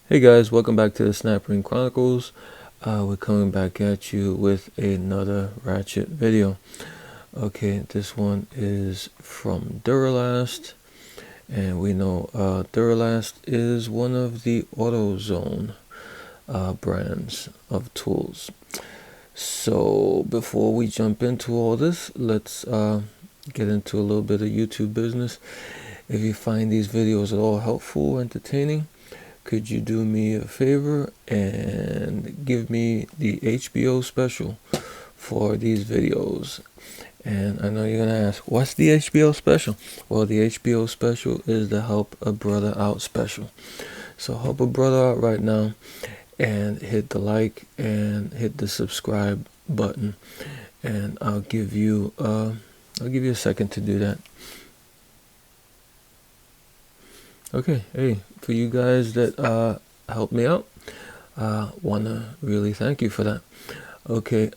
Hey guys, welcome back to the Snapping Chronicles. We're coming back at you with another Ratchet video. Okay, this one is from Duralast, and we know Duralast is one of the Autozone brands of tools. So before we jump into all this, let's get into a little bit of YouTube business. If you find these videos at all helpful, entertaining, could you do me a favor and give me the HBO special for these videos? And I know you're gonna ask, what's the HBO special? Well, the HBO special is the Help a Brother Out special. So help a brother out right now and hit the like and hit the subscribe button, and I'll give you a second to do that. Okay, hey, for you guys that helped me out, wanna really thank you for that. Okay,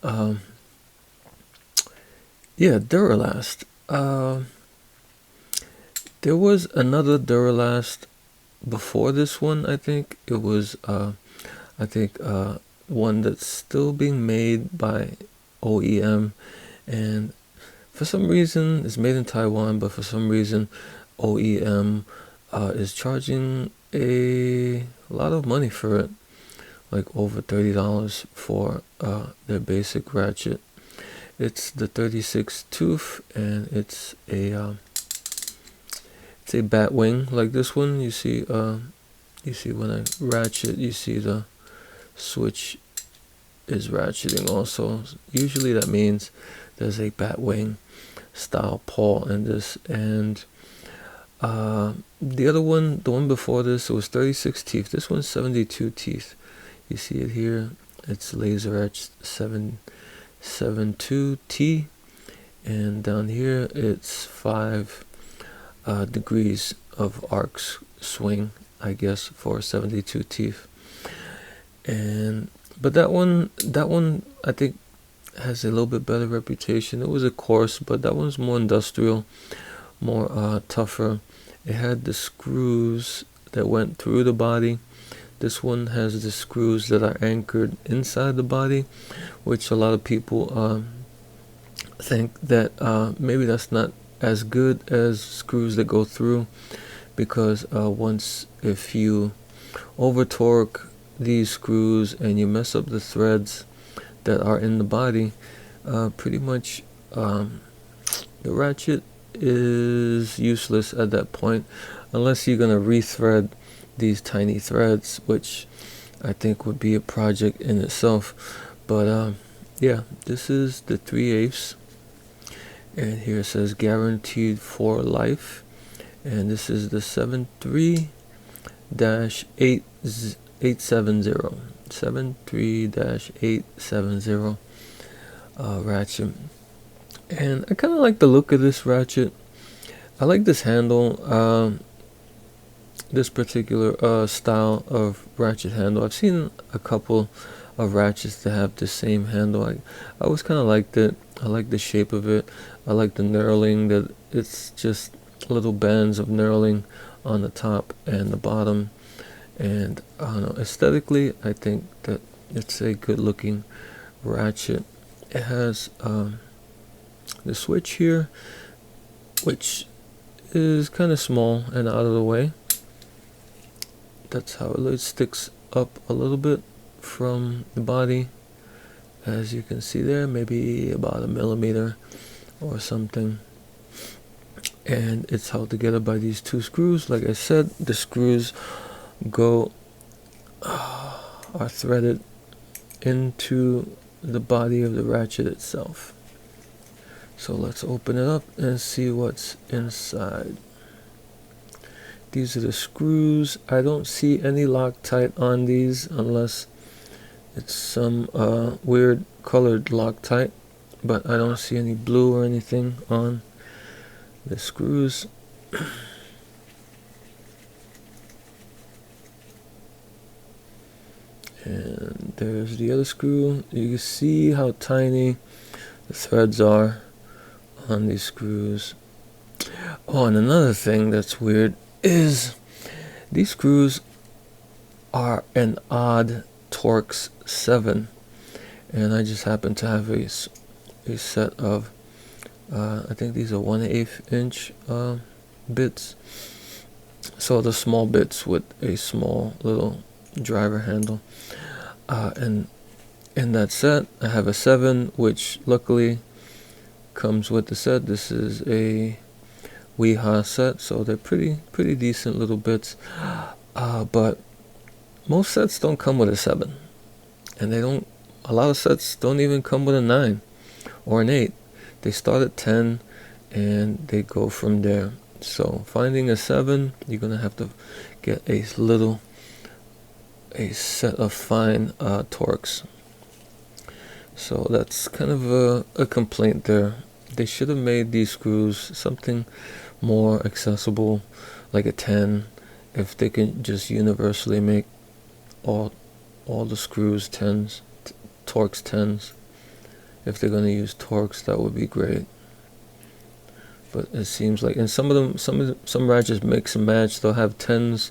yeah, Duralast. There was another Duralast before this one. I think it was one that's still being made by OEM, and for some reason it's made in Taiwan, but for some reason OEM is charging a lot of money for it, like over $30 for their basic ratchet. It's the 36 tooth, and it's a bat wing like this one. You see when I ratchet, you see the switch is ratcheting also. Usually that means there's a bat wing style pawl in this. And the other one, the one before this, it was 36 teeth. This one's 72 teeth. You see it here. It's laser etched 772T, and down here it's 5 degrees of arc swing, I guess, for 72 teeth. And but that one I think has a little bit better reputation. It was a coarse, but that one's more industrial, more tougher. It had the screws that went through the body. This one has the screws that are anchored inside the body, which a lot of people think that maybe that's not as good as screws that go through, because if you over torque these screws and you mess up the threads that are in the body, pretty much the ratchet is useless at that point, unless you're gonna rethread these tiny threads, which I think would be a project in itself. But yeah, this is the 3/8, and here it says guaranteed for life, and this is the 73-870 73-870 ratchet. And I kind of like the look of this ratchet. I like this handle, this particular style of ratchet handle. I've seen a couple of ratchets that have the same handle. I always kind of liked it. I like the shape of it. I like the knurling, that it's just little bands of knurling on the top and the bottom. And I don't know, aesthetically, I think that it's a good looking ratchet. It has the switch here, which is kind of small and out of the way. That's how it sticks up a little bit from the body, as you can see there, maybe about a millimeter or something. And it's held together by these 2 screws. Like I said, the screws are threaded into the body of the ratchet itself. So let's open it up and see what's inside. These are the screws. I don't see any Loctite on these, unless it's some weird colored Loctite, but I don't see any blue or anything on the screws. And there's the other screw. You can see how tiny the threads are on these screws. Oh, and another thing that's weird is these screws are an odd Torx 7, and I just happen to have a set of I think these are 1/8 inch bits, so the small bits with a small little driver handle, and in that set I have a 7, which luckily comes with the set. This is a Weeha set, so they're pretty decent little bits, but most sets don't come with a 7, and a lot of sets don't even come with a 9 or an 8. They start at 10 and they go from there. So finding a 7, you're gonna have to get a set of fine Torx. So that's kind of a complaint there. They should have made these screws something more accessible, like a 10. If they could just universally make all the screws 10s, Torx 10s. If they're gonna use Torx, that would be great. But it seems like, and some ratchets mix and match. They'll have 10s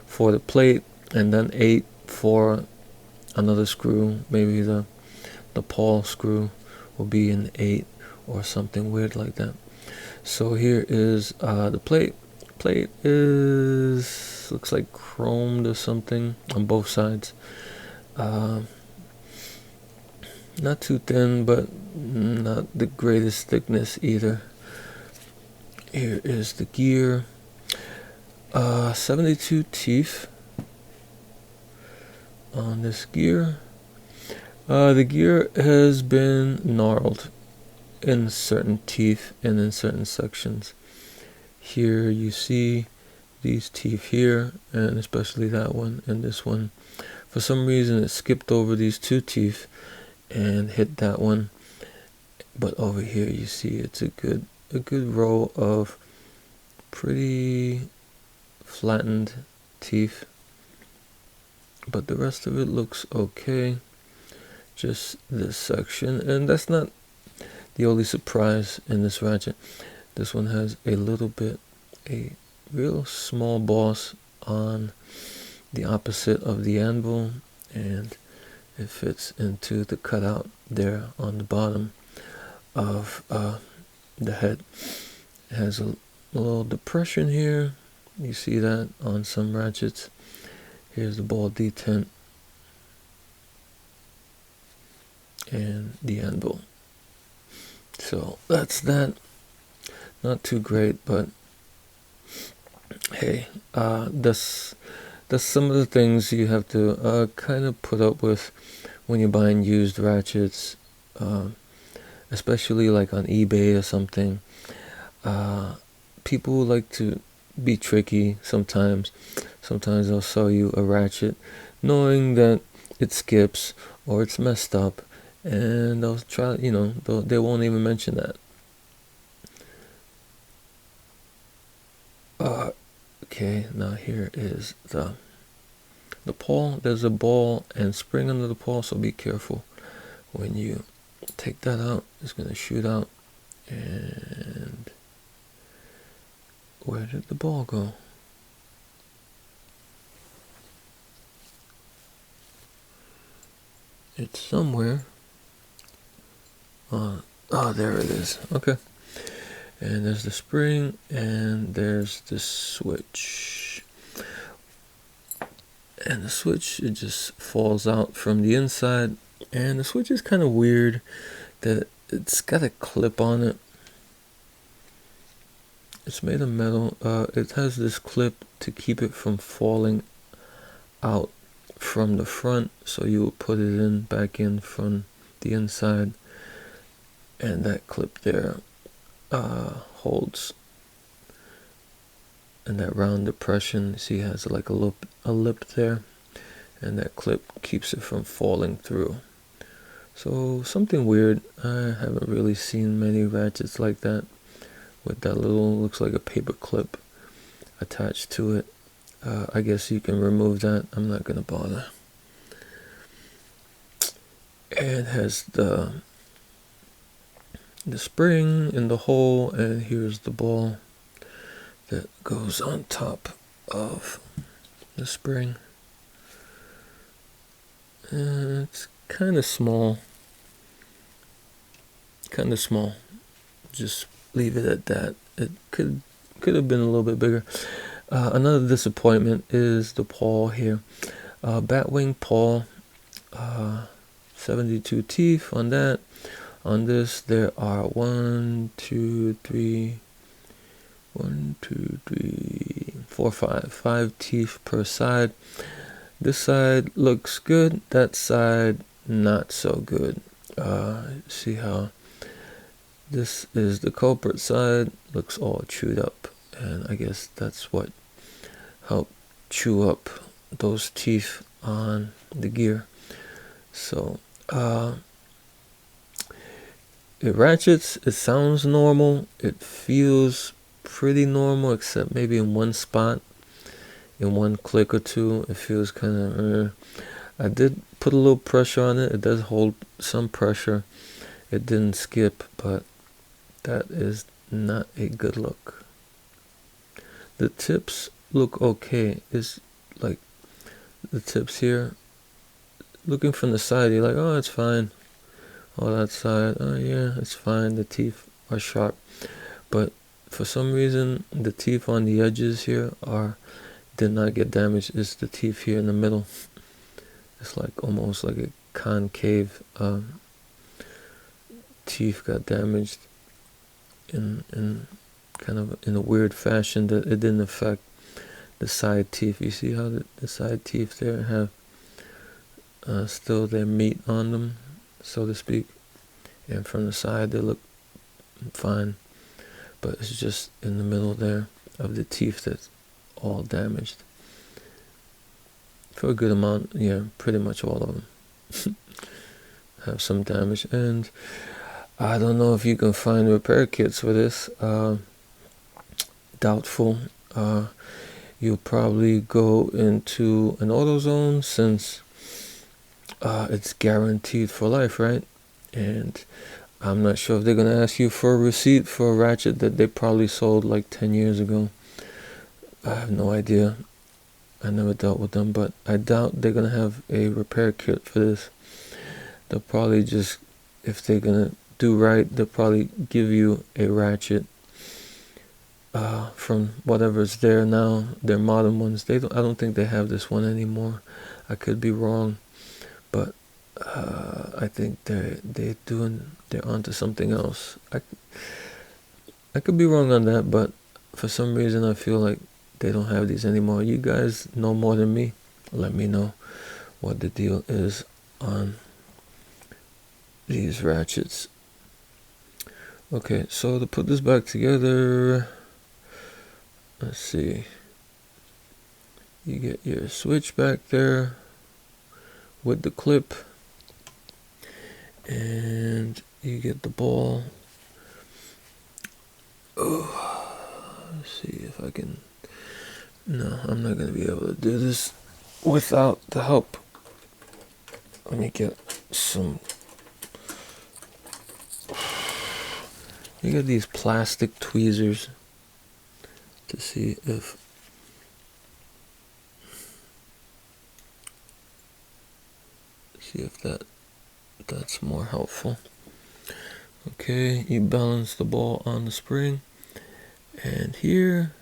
for the plate and then 8 for another screw. Maybe the Paul screw will be an 8 or something weird like that. So here is the plate. Plate looks like chromed or something on both sides. Not too thin, but not the greatest thickness either. Here is the gear. 72 teeth on this gear. The gear has been gnarled in certain teeth and in certain sections. Here you see these teeth here, and especially that one and this one. For some reason it skipped over these 2 teeth and hit that one. But over here you see it's a good row of pretty flattened teeth. But the rest of it looks okay. Just this section, and that's not the only surprise in this ratchet. This one has a real small boss on the opposite of the anvil, and it fits into the cutout there on the bottom of the head. It has a little depression here. You see that on some ratchets. Here's the ball detent and the anvil. So that's that. Not too great, but hey, that's some of the things you have to kind of put up with when you're buying used ratchets, especially like on eBay or something. People like to be tricky sometimes. Sometimes they'll sell you a ratchet knowing that it skips or it's messed up, and they'll try, they won't even mention that. Okay, now here is the pawl. There's a ball and spring under the pawl, so be careful when you take that out. It's going to shoot out. And where did the ball go? It's somewhere. Oh, there it is. Okay. And there's the spring, and there's the switch. And the switch, it just falls out from the inside. And the switch is kind of weird that it's got a clip on it. It's made of metal. It has this clip to keep it from falling out from the front. So you will put it back in from the inside. And that clip there holds, and that round depression, see, has like a lip there, and that clip keeps it from falling through. So something weird. I haven't really seen many ratchets like that with that little, looks like a paper clip attached to it. I guess you can remove that. I'm not gonna bother. And it has the spring in the hole, and here's the ball that goes on top of the spring. It's kind of small. Kind of small. Just leave it at that. It could have been a little bit bigger. Another disappointment is the paw here. Batwing paw, 72 teeth on that. On this, there are 1, 2, 3, 4, 5 teeth per side. This side looks good. That side, not so good. See how this is the culprit side. Looks all chewed up, and I guess that's what helped chew up those teeth on the gear. So it ratchets. It sounds normal. It feels pretty normal, except maybe in one spot, in one click or two, it feels kind of. I did put a little pressure on it. It does hold some pressure. It didn't skip, but that is not a good look. The tips look okay. It's like the tips here. Looking from the side, you're like, oh, it's fine. Oh, that side, oh yeah, it's fine. The teeth are sharp, but for some reason, the teeth on the edges here did not get damaged. It's the teeth here in the middle. It's like almost like a concave teeth got damaged in kind of in a weird fashion that it didn't affect the side teeth. You see how the side teeth there have still their meat on them, so to speak, and from the side they look fine, but it's just in the middle there of the teeth that's all damaged for a good amount. Yeah, pretty much all of them have some damage, and I don't know if you can find repair kits for this. Doubtful. You'll probably go into an Autozone, since it's guaranteed for life, right? And I'm not sure if they're gonna ask you for a receipt for a ratchet that they probably sold like 10 years ago. I have no idea. I never dealt with them, but I doubt they're gonna have a repair kit for this. They'll probably just, if they're gonna do right, they'll probably give you a ratchet from whatever's there now. Their modern ones, I don't think they have this one anymore. I could be wrong, but I think they're onto something else. I could be wrong on that, but for some reason I feel like they don't have these anymore. You guys know more than me. Let me know what the deal is on these ratchets. Okay, so to put this back together, let's see. You get your switch back there with the clip, and you get the ball. Oh, let's see if I can. No, I'm not gonna be able to do this without the help. Let me get some. You got these plastic tweezers to see if that's more helpful. Okay, you balance the ball on the spring, and here,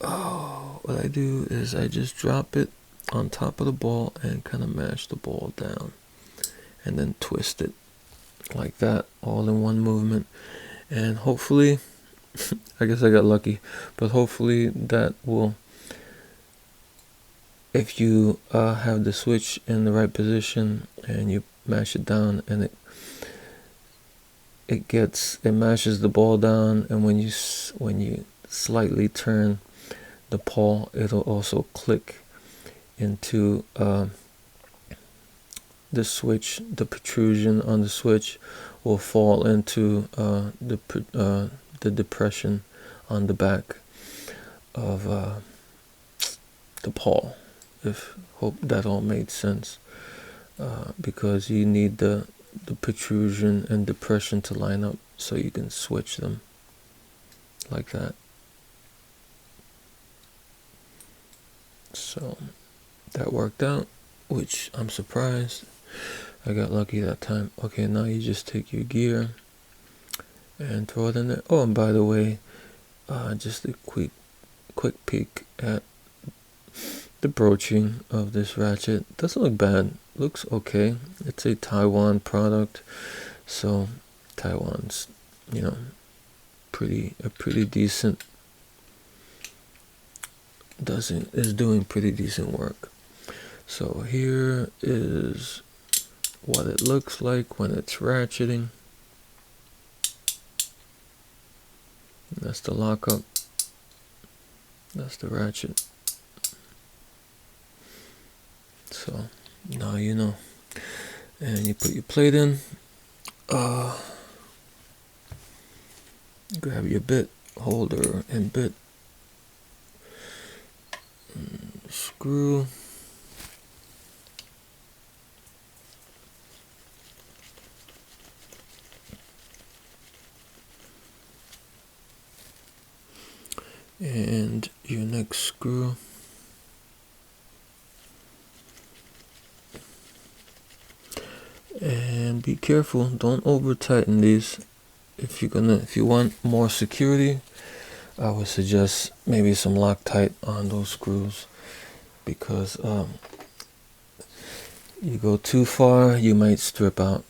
what I do is I just drop it on top of the ball and kind of mash the ball down, and then twist it like that, all in one movement. And hopefully, I guess I got lucky, but hopefully that will, if you have the switch in the right position and you mash it down, and it mashes the ball down, and when you slightly turn the paw, it'll also click into the switch. The protrusion on the switch will fall into the depression on the back of the paw. Hope that all made sense, because you need the protrusion and depression to line up so you can switch them like that. So that worked out which I'm surprised I got lucky that time. Okay, now you just take your gear and throw it in there. Oh, and by the way, just a quick peek at the broaching of this ratchet. Doesn't look bad, looks okay. It's a Taiwan product, so Taiwan's, you know, pretty decent, is doing pretty decent work. So here is what it looks like when it's ratcheting. That's the lockup. That's the ratchet. So now you know. And you put your plate in. Grab your bit holder and bit. Screw. And your next screw. And be careful, don't over tighten these. If you want more security, I would suggest maybe some Loctite on those screws, because you go too far, you might strip out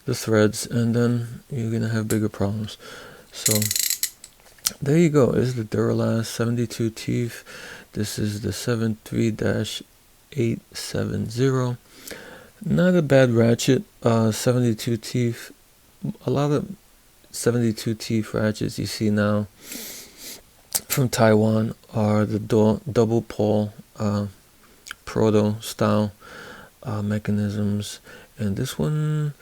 the threads, and then you're gonna have bigger problems. So there you go. This is the Duralast 72 teeth. This is the 73-870. Not a bad ratchet. 72 teeth. A lot of 72 teeth ratchets you see now from Taiwan are the double pole proto style mechanisms, and this one's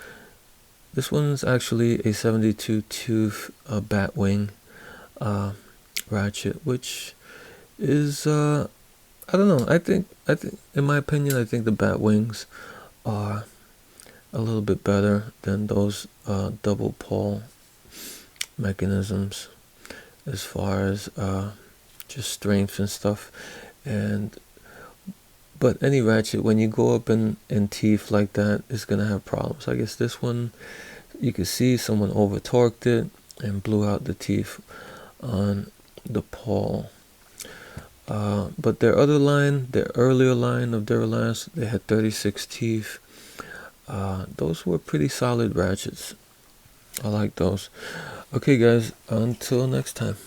actually a 72 tooth bat wing ratchet, which is I don't know. I think in my opinion, I think the bat wings are a little bit better than those double pole mechanisms as far as just strength and stuff. But any ratchet, when you go up in teeth like that, is gonna have problems. I guess this one, you can see someone over torqued it and blew out the teeth on the pawl. But their other line, their earlier line of Duralast, they had 36 teeth. Those were pretty solid ratchets. I like those. Okay guys, until next time.